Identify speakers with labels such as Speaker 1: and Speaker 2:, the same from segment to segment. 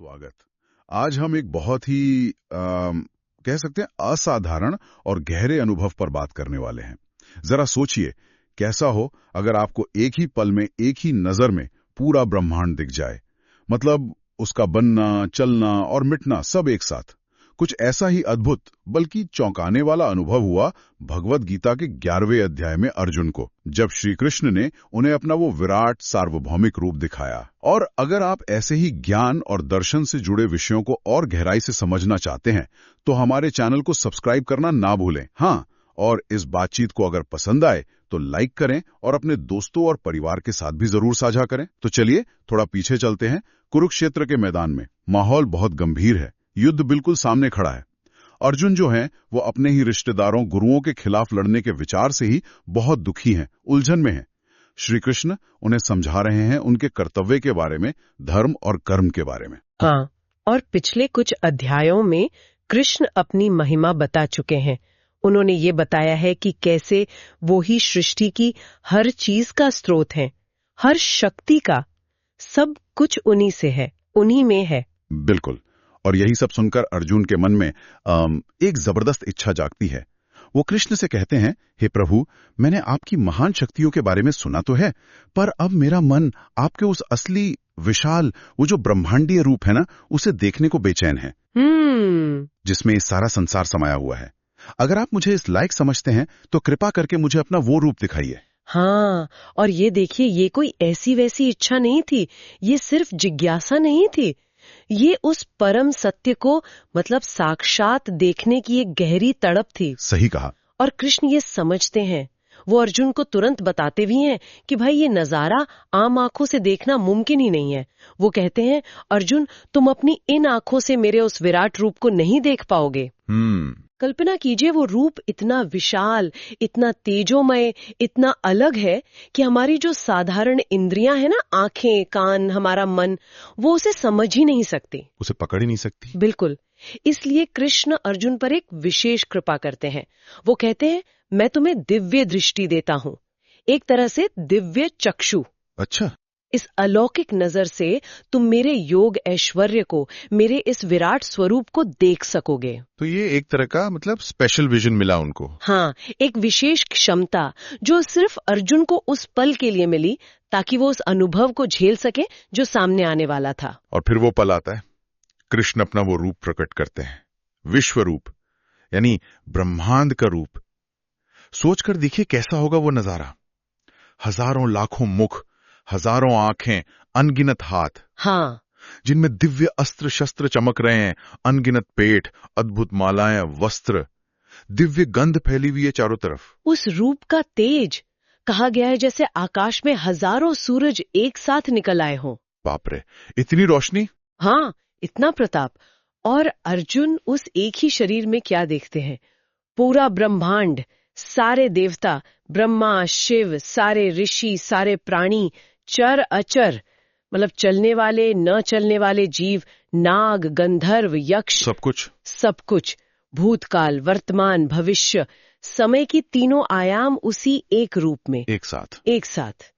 Speaker 1: स्वागत। आज हम एक बहुत ही कह सकते हैं असाधारण और गहरे अनुभव पर बात करने वाले हैं। जरा सोचिए, कैसा हो अगर आपको एक ही पल में, एक ही नजर में पूरा ब्रह्मांड दिख जाए। मतलब उसका बनना, चलना और मिटना सब एक साथ। कुछ ऐसा ही अद्भुत बल्कि चौंकाने वाला अनुभव हुआ भगवत गीता के 11वें अध्याय में अर्जुन को, जब श्री कृष्ण ने उन्हें अपना वो विराट सार्वभौमिक रूप दिखाया। और अगर आप ऐसे ही ज्ञान और दर्शन से जुड़े विषयों को और गहराई से समझना चाहते हैं तो हमारे चैनल को सब्सक्राइब करना ना भूलें। हाँ, और इस बातचीत को अगर पसंद आए तो लाइक करें और अपने दोस्तों और परिवार के साथ भी जरूर साझा करें। तो चलिए थोड़ा पीछे चलते हैं। कुरुक्षेत्र के मैदान में माहौल बहुत गंभीर है। युद्ध बिल्कुल सामने खड़ा है। अर्जुन जो हैं वो अपने ही रिश्तेदारों, गुरुओं के खिलाफ लड़ने के विचार से ही बहुत दुखी हैं, उलझन में हैं। श्री कृष्ण उन्हें समझा रहे हैं उनके कर्तव्य के बारे में, धर्म और कर्म के बारे में।
Speaker 2: हाँ, और पिछले कुछ अध्यायों में कृष्ण अपनी महिमा बता चुके हैं। उन्होंने ये बताया है कि कैसे वो ही सृष्टि की हर चीज का स्रोत है, हर शक्ति का, सब कुछ उन्हीं से है, उन्हीं में है।
Speaker 1: बिल्कुल। और यही सब सुनकर अर्जुन के मन में एक जबरदस्त इच्छा जागती है। वो कृष्ण से कहते हैं, हे प्रभु, मैंने आपकी महान शक्तियों के बारे में सुना तो है, पर अब मेरा मन आपके उस असली विशाल, वो जो ब्रह्मांडीय रूप है ना, उसे देखने को बेचैन है, जिसमें इस सारा संसार समाया हुआ है। अगर आप मुझे इस लायक समझते हैं तो कृपा करके मुझे अपना वो रूप दिखाइए।
Speaker 2: हाँ, और ये देखिए, ये कोई ऐसी वैसी इच्छा नहीं थी, ये सिर्फ जिज्ञासा नहीं थी, ये उस परम सत्य को मतलब साक्षात देखने की एक गहरी तड़प थी।
Speaker 1: सही कहा।
Speaker 2: और कृष्ण ये समझते हैं। वो अर्जुन को तुरंत बताते भी हैं कि भाई ये नजारा आम आंखों से देखना मुमकिन ही नहीं है। वो कहते हैं, अर्जुन, तुम अपनी इन आंखों से मेरे उस विराट रूप को नहीं देख पाओगे। कल्पना कीजिए, वो रूप इतना विशाल, इतना तेजोमय, इतना अलग है कि हमारी जो साधारण इंद्रियां है ना, आंखें, कान, हमारा मन, वो उसे समझ ही नहीं सकती,
Speaker 1: उसे पकड़ ही नहीं सकती।
Speaker 2: बिल्कुल। इसलिए कृष्ण अर्जुन पर एक विशेष कृपा करते हैं। वो कहते हैं, मैं तुम्हें दिव्य दृष्टि देता हूँ, एक तरह से दिव्य चक्षु।
Speaker 1: अच्छा।
Speaker 2: इस अलौकिक नजर से तुम मेरे योग ऐश्वर्य को, मेरे इस विराट स्वरूप को देख सकोगे।
Speaker 1: तो ये एक तरह का मतलब स्पेशल विजन मिला उनको।
Speaker 2: हाँ, एक विशेष क्षमता जो सिर्फ अर्जुन को उस पल के लिए मिली, ताकि वो उस अनुभव को झेल सके जो सामने आने वाला था।
Speaker 1: और फिर वो पल आता है, कृष्ण अपना वो रूप प्रकट करते हैं, विश्व रूप, यानी ब्रह्मांड का रूप। सोचकर देखिए कैसा होगा वो नजारा। हजारों लाखों मुख, हजारों आंखें, अनगिनत हाथ,
Speaker 2: हाँ,
Speaker 1: जिनमें दिव्य अस्त्र शस्त्र चमक रहे हैं, अनगिनत पेट, अद्भुत मालाएं, वस्त्र, दिव्य गंध फैली हुई है चारों तरफ।
Speaker 2: उस रूप का तेज, कहा गया है जैसे आकाश में हजारों सूरज एक साथ निकल आए हों।
Speaker 1: बाप रे, इतनी रोशनी।
Speaker 2: हाँ, इतना प्रताप। और अर्जुन उस एक ही शरीर में क्या देखते हैं? पूरा ब्रह्मांड, सारे देवता, ब्रह्मा, शिव, सारे ऋषि, सारे प्राणी, चर अचर, मतलब चलने वाले, न चलने वाले जीव, नाग, गंधर्व, यक्ष, सब कुछ, भूतकाल, वर्तमान, भविष्य, समय की तीनों आयाम उसी एक रूप में, एक साथ।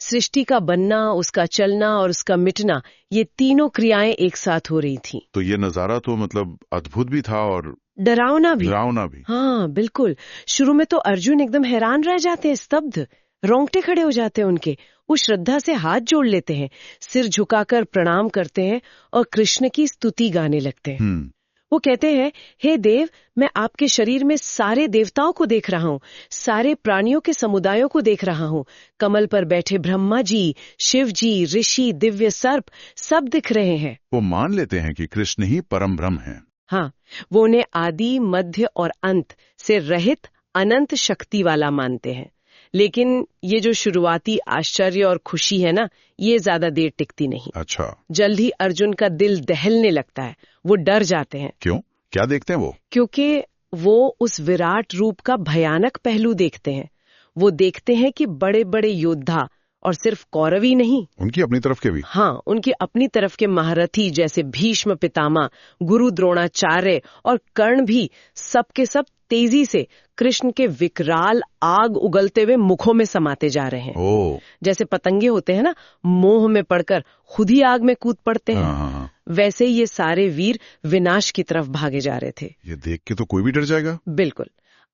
Speaker 2: सृष्टि का बनना, उसका चलना और उसका मिटना, ये तीनों क्रियाएं एक साथ हो रही थी।
Speaker 1: तो ये नजारा तो मतलब अद्भुत भी था और
Speaker 2: डरावना भी। हाँ, बिल्कुल। शुरू में तो अर्जुन एकदम हैरान रह जाते हैं, स्तब्ध, रोंगटे खड़े हो जाते हैं उनके। वो श्रद्धा से हाथ जोड़ लेते हैं, सिर झुकाकर प्रणाम करते हैं और कृष्ण की स्तुति गाने लगते हैं। वो कहते हैं, हे देव, मैं आपके शरीर में सारे देवताओं को देख रहा हूँ, सारे प्राणियों के समुदायों को देख रहा हूँ, कमल पर बैठे ब्रह्मा जी, शिव जी, ऋषि, दिव्य सर्प, सब दिख रहे हैं।
Speaker 1: वो मान लेते हैं कि कृष्ण ही परम ब्रह्म है।
Speaker 2: हाँ, वो उन्हें आदि, मध्य और अंत से रहित अनंत शक्ति वाला मानते हैं। लेकिन ये जो शुरुआती आश्चर्य और खुशी है ना, ये ज्यादा देर टिकती नहीं।
Speaker 1: अच्छा।
Speaker 2: जल्द ही अर्जुन का दिल दहलने लगता है, वो डर जाते हैं।
Speaker 1: क्यों? क्या देखते हैं वो?
Speaker 2: क्योंकि वो उस विराट रूप का भयानक पहलू देखते हैं। वो देखते हैं कि बड़े बड़े योद्धा, और सिर्फ कौरव ही नहीं,
Speaker 1: उनकी अपनी तरफ के भी।
Speaker 2: हाँ, उनकी अपनी तरफ के महारथी जैसे भीष्म पितामह, गुरु द्रोणाचार्य और कर्ण भी सब के सब तेजी से कृष्ण के विकराल आग उगलते हुए मुखों में समाते जा रहे हैं। जैसे पतंगे होते हैं ना, मोह में पड़कर खुद ही आग में कूद पड़ते हैं। वैसे ही ये सारे वीर विनाश की तरफ भागे जा रहे थे।
Speaker 1: ये देख के तो कोई भी डर जाएगा।
Speaker 2: बिल्कुल।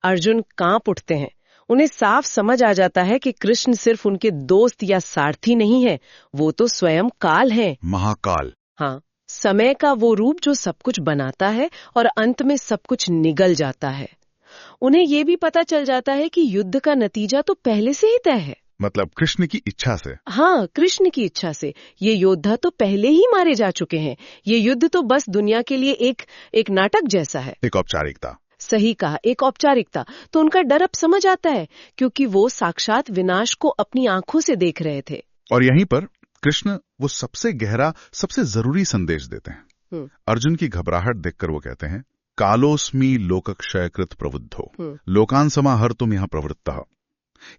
Speaker 2: अर्जुन कांप उठते हैं। उन्हें साफ समझ आ जाता है कि कृष्ण सिर्फ उनके दोस्त या सारथी नहीं है, वो तो स्वयं काल है।
Speaker 1: महाकाल।
Speaker 2: हाँ, समय का वो रूप जो सब कुछ बनाता है और अंत में सब कुछ निगल जाता है। उन्हें ये भी पता चल जाता है कि युद्ध का नतीजा तो पहले से ही तय है।
Speaker 1: मतलब कृष्ण की इच्छा से।
Speaker 2: हाँ, कृष्ण की इच्छा से। ये योद्धा तो पहले ही मारे जा चुके हैं। ये युद्ध तो बस दुनिया के लिए एक नाटक जैसा है।
Speaker 1: एक औपचारिकता।
Speaker 2: सही कहा, एक औपचारिकता। तो उनका डर अब समझ आता है, क्योंकि वो साक्षात विनाश को अपनी आंखों से देख रहे थे।
Speaker 1: और यहीं पर कृष्ण वो सबसे गहरा, सबसे जरूरी संदेश देते हैं। अर्जुन की घबराहट देखकर वो कहते हैं, कालोस्मी लोकक्षयकृत प्रवुद्धो लोकान समाहर तुम यहाँ प्रवृत्तः।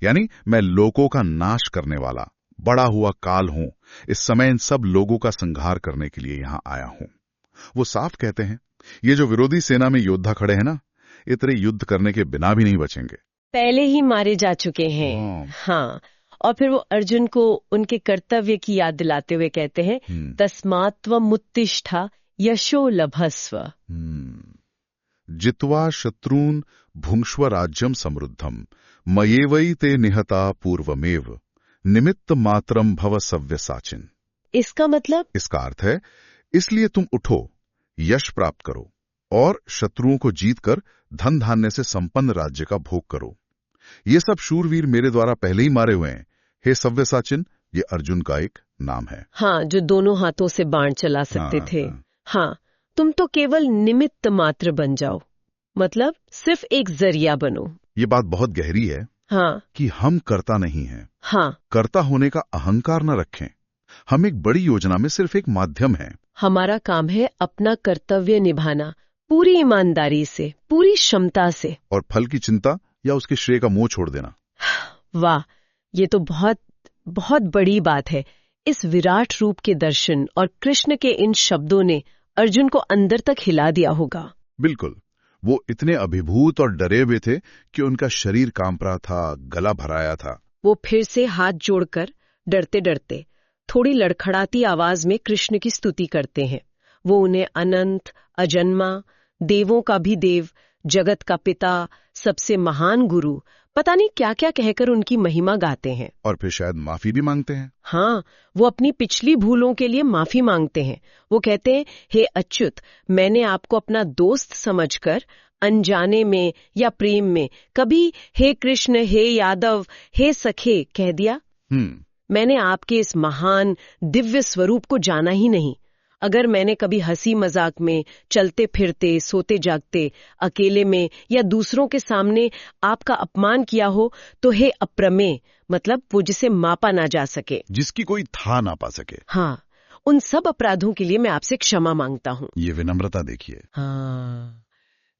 Speaker 1: यानी मैं लोकों का नाश करने वाला बड़ा हुआ काल हूं। इस समय इन सब लोगों का संहार करने के लिए यहां आया हूं। वो साफ कहते हैं, ये जो विरोधी सेना में योद्धा खड़े हैं ना, इतने युद्ध करने के बिना भी नहीं बचेंगे,
Speaker 2: पहले ही मारे जा चुके हैं। हाँ, और फिर वो अर्जुन को उनके कर्तव्य की याद दिलाते हुए कहते हैं, तस्मात्त्वमुत्तिष्ठा यशो लभस्व।
Speaker 1: जित्वा शत्रून् भुङ्क्ष्व राज्यम समृद्धम मयेवै ते निहता पूर्वमेव निमित्त मात्रम भव सव्यसाचिन।
Speaker 2: इसका मतलब?
Speaker 1: इसका अर्थ है, इसलिए तुम उठो, यश प्राप्त करो और शत्रुओं को जीतकर धन धान्य से संपन्न राज्य का भोग करो। ये सब शूरवीर मेरे द्वारा पहले ही मारे हुए हैं। हे सव्यसाचिन, ये अर्जुन का एक नाम है।
Speaker 2: हाँ, जो दोनों हाथों से बाण चला सकते थे। हाँ, तुम तो केवल निमित्त मात्र बन जाओ, मतलब सिर्फ एक जरिया बनो।
Speaker 1: ये बात बहुत गहरी है।
Speaker 2: हाँ,
Speaker 1: कि हम कर्ता नहीं हैं।
Speaker 2: हाँ,
Speaker 1: कर्ता होने का अहंकार न रखें। हम एक बड़ी योजना में सिर्फ एक माध्यम हैं।
Speaker 2: हमारा काम है अपना कर्तव्य निभाना, पूरी ईमानदारी से, पूरी क्षमता से,
Speaker 1: और फल की चिंता या उसके श्रेय का मोह छोड़ देना।
Speaker 2: वाह, ये तो बहुत बहुत बड़ी बात है। इस विराट रूप के दर्शन और कृष्ण के इन शब्दों ने अर्जुन को अंदर तक हिला दिया होगा।
Speaker 1: बिल्कुल। वो इतने अभिभूत और डरे हुए थे कि उनका शरीर कांप रहा था, गला भराया था।
Speaker 2: वो फिर से हाथ जोड़कर डरते डरते थोड़ी लड़खड़ाती आवाज में कृष्ण की स्तुति करते हैं। वो उन्हें अनंत, अजन्मा, देवों का भी देव, जगत का पिता, सबसे महान गुरु, पता नहीं क्या क्या कहकर उनकी महिमा गाते हैं।
Speaker 1: और फिर शायद माफी भी मांगते हैं।
Speaker 2: हाँ, वो अपनी पिछली भूलों के लिए माफी मांगते हैं। वो कहते हैं, हे अच्युत, मैंने आपको अपना दोस्त समझकर अनजाने में या प्रेम में कभी हे कृष्ण, हे यादव, हे सखे कह दिया। मैंने आपके इस महान दिव्य स्वरूप को जाना ही नहीं। अगर मैंने कभी हंसी मजाक में, चलते फिरते, सोते जागते, अकेले में या दूसरों के सामने आपका अपमान किया हो, तो हे अप्रमेय, मतलब वो जिसे मापा ना जा सके,
Speaker 1: जिसकी कोई था ना पा सके।
Speaker 2: हाँ, उन सब अपराधों के लिए मैं आपसे क्षमा मांगता हूँ।
Speaker 1: ये विनम्रता देखिए।
Speaker 2: हाँ,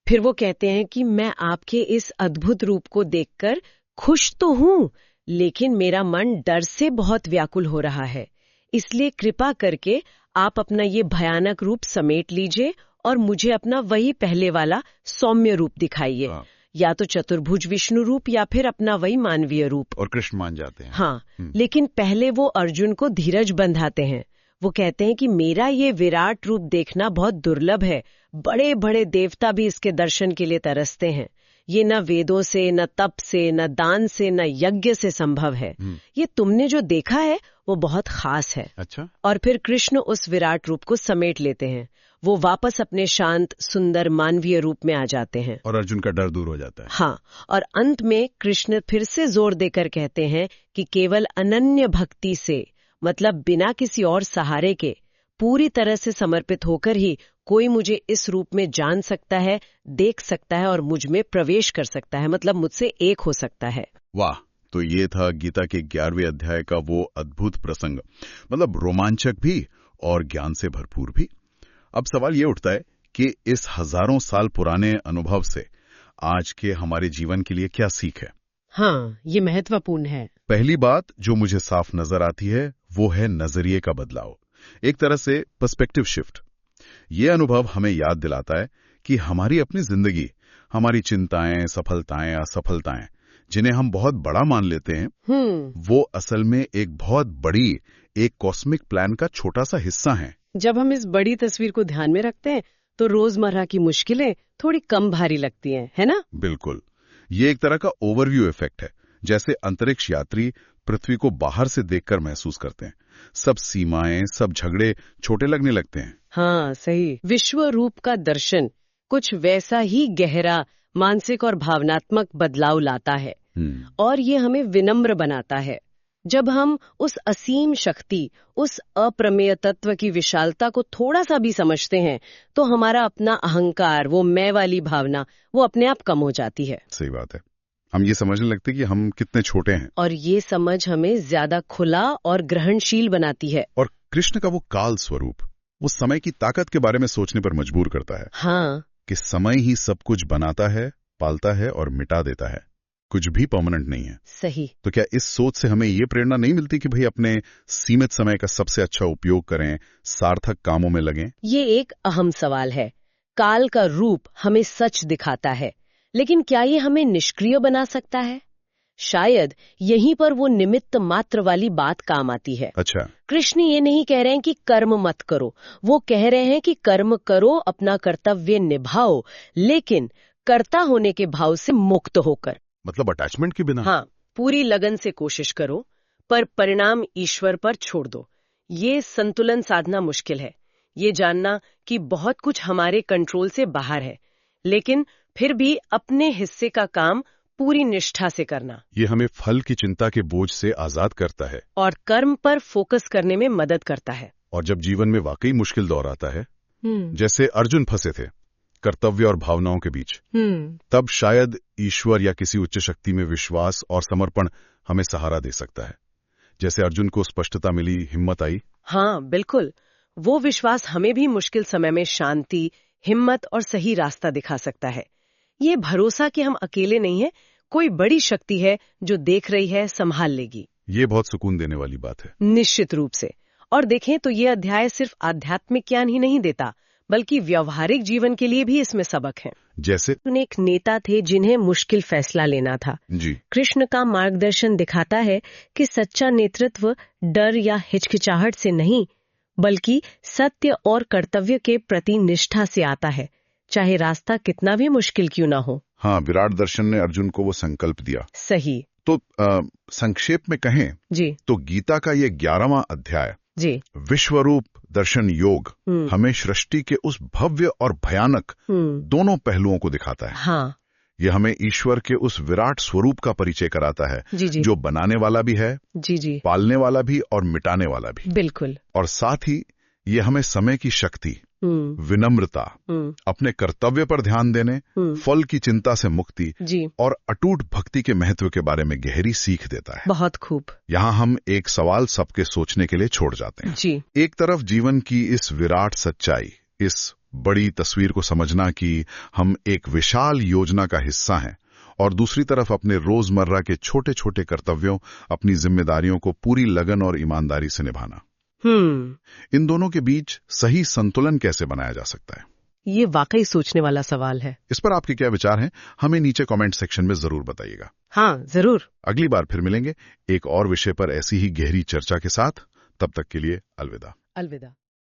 Speaker 2: फिर वो कहते हैं कि मैं आपके इस अद्भुत रूप को देखकर खुश तो हूँ, लेकिन मेरा मन डर से बहुत व्याकुल हो रहा है। इसलिए कृपा करके आप अपना ये भयानक रूप समेट लीजिए और मुझे अपना वही पहले वाला सौम्य रूप दिखाइए। या तो चतुर्भुज विष्णु रूप या फिर अपना वही मानवीय रूप।
Speaker 1: और कृष्ण मान जाते हैं।
Speaker 2: हाँ, लेकिन पहले वो अर्जुन को धीरज बंधाते हैं। वो कहते हैं कि मेरा ये विराट रूप देखना बहुत दुर्लभ है। बड़े बड़े देवता भी इसके दर्शन के लिए तरसते हैं। ये न वेदों से, न तप से, न दान से, न यज्ञ से संभव है। ये तुमने जो देखा है वो बहुत खास है।
Speaker 1: अच्छा।
Speaker 2: और फिर कृष्ण उस विराट रूप को समेट लेते हैं। वो वापस अपने शांत, सुंदर मानवीय रूप में आ जाते हैं
Speaker 1: और अर्जुन का डर दूर हो जाता है।
Speaker 2: हाँ, और अंत में कृष्ण फिर से जोर देकर कहते हैं कि केवल अनन्य भक्ति से, मतलब बिना किसी और सहारे के, पूरी तरह से समर्पित होकर ही कोई मुझे इस रूप में जान सकता है, देख सकता है और मुझ में प्रवेश कर सकता है, मतलब मुझसे एक हो सकता है।
Speaker 1: वाह, तो ये था गीता के 11वें अध्याय का वो अद्भुत प्रसंग, मतलब रोमांचक भी और ज्ञान से भरपूर भी। अब सवाल ये उठता है कि इस हजारों साल पुराने अनुभव से आज के हमारे जीवन के लिए क्या सीख है।
Speaker 2: हाँ, ये महत्वपूर्ण है।
Speaker 1: पहली बात जो मुझे साफ नजर आती है वो है नजरिए का बदलाव, एक तरह से पर्सपेक्टिव शिफ्ट। ये अनुभव हमें याद दिलाता है कि हमारी अपनी जिंदगी, हमारी चिंताएं, सफलताएं, असफलताएं, जिन्हें हम बहुत बड़ा मान लेते हैं, वो असल में एक बहुत बड़ी, एक कॉस्मिक प्लान का छोटा सा हिस्सा हैं।
Speaker 2: जब हम इस बड़ी तस्वीर को ध्यान में रखते हैं तो रोजमर्रा की मुश्किलें थोड़ी कम भारी लगती हैं, है ना?
Speaker 1: बिल्कुल। ये एक तरह का ओवरव्यू इफेक्ट है, जैसे अंतरिक्ष यात्री पृथ्वी को बाहर से देखकर महसूस करते हैं। सब सीमाएं, सब झगड़े छोटे लगने लगते हैं।
Speaker 2: हाँ, सही। विश्व रूप का दर्शन कुछ वैसा ही गहरा मानसिक और भावनात्मक बदलाव लाता है और ये हमें विनम्र बनाता है। जब हम उस असीम शक्ति, उस अप्रमेय तत्व की विशालता को थोड़ा सा भी समझते हैं तो हमारा अपना अहंकार, वो मैं वाली भावना, वो अपने आप कम हो जाती है।
Speaker 1: सही बात है। हम ये समझने लगते हैं कि हम कितने छोटे हैं।
Speaker 2: और ये समझ हमें ज्यादा खुला और ग्रहणशील बनाती है।
Speaker 1: और कृष्ण का वो काल स्वरूप, वो समय की ताकत के बारे में सोचने पर मजबूर करता है।
Speaker 2: हाँ,
Speaker 1: कि समय ही सब कुछ बनाता है, पालता है और मिटा देता है। कुछ भी परमानेंट नहीं है।
Speaker 2: सही।
Speaker 1: तो क्या इस सोच से हमें ये प्रेरणा नहीं मिलती कि भाई अपने सीमित समय का सबसे अच्छा उपयोग करें, सार्थक कामों में लगें?
Speaker 2: ये एक अहम सवाल है। काल का रूप हमें सच दिखाता है, लेकिन क्या ये हमें निष्क्रिय बना सकता है? शायद यहीं पर वो निमित्त मात्र वाली बात काम आती है।
Speaker 1: अच्छा।
Speaker 2: कृष्ण ये नहीं कह रहे हैं कि कर्म मत करो, वो कह रहे हैं कि कर्म करो, अपना कर्तव्य निभाओ, लेकिन कर्ता होने के भाव से मुक्त होकर।
Speaker 1: मतलब अटैचमेंट के बिना।
Speaker 2: हाँ, पूरी लगन से कोशिश करो, पर परिणाम ईश्वर पर छोड़ दो। ये संतुलन साधना मुश्किल है। ये जानना कि बहुत कुछ हमारे कंट्रोल से बाहर है, लेकिन फिर भी अपने हिस्से का काम पूरी निष्ठा से करना।
Speaker 1: ये हमें फल की चिंता के बोझ से आजाद करता है
Speaker 2: और कर्म पर फोकस करने में मदद करता है।
Speaker 1: और जब जीवन में वाकई मुश्किल दौर आता है, जैसे अर्जुन फंसे थे कर्तव्य और भावनाओं के बीच, तब शायद ईश्वर या किसी उच्च शक्ति में विश्वास और समर्पण हमें सहारा दे सकता है। जैसे अर्जुन को स्पष्टता मिली, हिम्मत आई।
Speaker 2: हाँ, बिल्कुल। वो विश्वास हमें भी मुश्किल समय में शांति, हिम्मत और सही रास्ता दिखा सकता है। ये भरोसा कि हम अकेले नहीं हैं, कोई बड़ी शक्ति है जो देख रही है, संभाल लेगी।
Speaker 1: ये बहुत सुकून देने वाली बात है।
Speaker 2: निश्चित रूप से। और देखें तो ये अध्याय सिर्फ आध्यात्मिक ज्ञान ही नहीं देता, बल्कि व्यवहारिक जीवन के लिए भी इसमें सबक है।
Speaker 1: जैसे
Speaker 2: एक नेता थे जिन्हें मुश्किल फैसला लेना था
Speaker 1: जी।
Speaker 2: कृष्ण का मार्गदर्शन दिखाता है कि सच्चा नेतृत्व डर या हिचकिचाहट से नहीं, बल्कि सत्य और कर्तव्य के प्रति निष्ठा से आता है, चाहे रास्ता कितना भी मुश्किल क्यों ना हो।
Speaker 1: हाँ, विराट दर्शन ने अर्जुन को वो संकल्प दिया।
Speaker 2: सही।
Speaker 1: तो संक्षेप में कहें
Speaker 2: जी
Speaker 1: तो गीता का ये 11वां अध्याय
Speaker 2: जी
Speaker 1: विश्वरूप दर्शन योग हमें सृष्टि के उस भव्य और भयानक दोनों पहलुओं को दिखाता है।
Speaker 2: हाँ,
Speaker 1: ये हमें ईश्वर के उस विराट स्वरूप का परिचय कराता है,
Speaker 2: जी जी
Speaker 1: जो बनाने वाला भी है,
Speaker 2: जी जी
Speaker 1: पालने वाला भी और मिटाने वाला भी।
Speaker 2: बिल्कुल।
Speaker 1: और साथ ही ये हमें समय की शक्ति, विनम्रता, अपने कर्तव्य पर ध्यान देने, फल की चिंता से मुक्ति
Speaker 2: जी
Speaker 1: और अटूट भक्ति के महत्व के बारे में गहरी सीख देता है।
Speaker 2: बहुत खूब।
Speaker 1: यहाँ हम एक सवाल सबके सोचने के लिए छोड़ जाते हैं।
Speaker 2: जी।
Speaker 1: एक तरफ जीवन की इस विराट सच्चाई, इस बड़ी तस्वीर को समझना कि हम एक विशाल योजना का हिस्सा हैं, और दूसरी तरफ अपने रोजमर्रा के छोटे छोटे कर्तव्यों, अपनी जिम्मेदारियों को पूरी लगन और ईमानदारी से निभाना। इन दोनों के बीच सही संतुलन कैसे बनाया जा सकता है?
Speaker 2: ये वाकई सोचने वाला सवाल है।
Speaker 1: इस पर आपके क्या विचार हैं? हमें नीचे कमेंट सेक्शन में जरूर बताइएगा।
Speaker 2: हाँ, जरूर।
Speaker 1: अगली बार फिर मिलेंगे एक और विषय पर ऐसी ही गहरी चर्चा के साथ। तब तक के लिए अलविदा।
Speaker 2: अलविदा।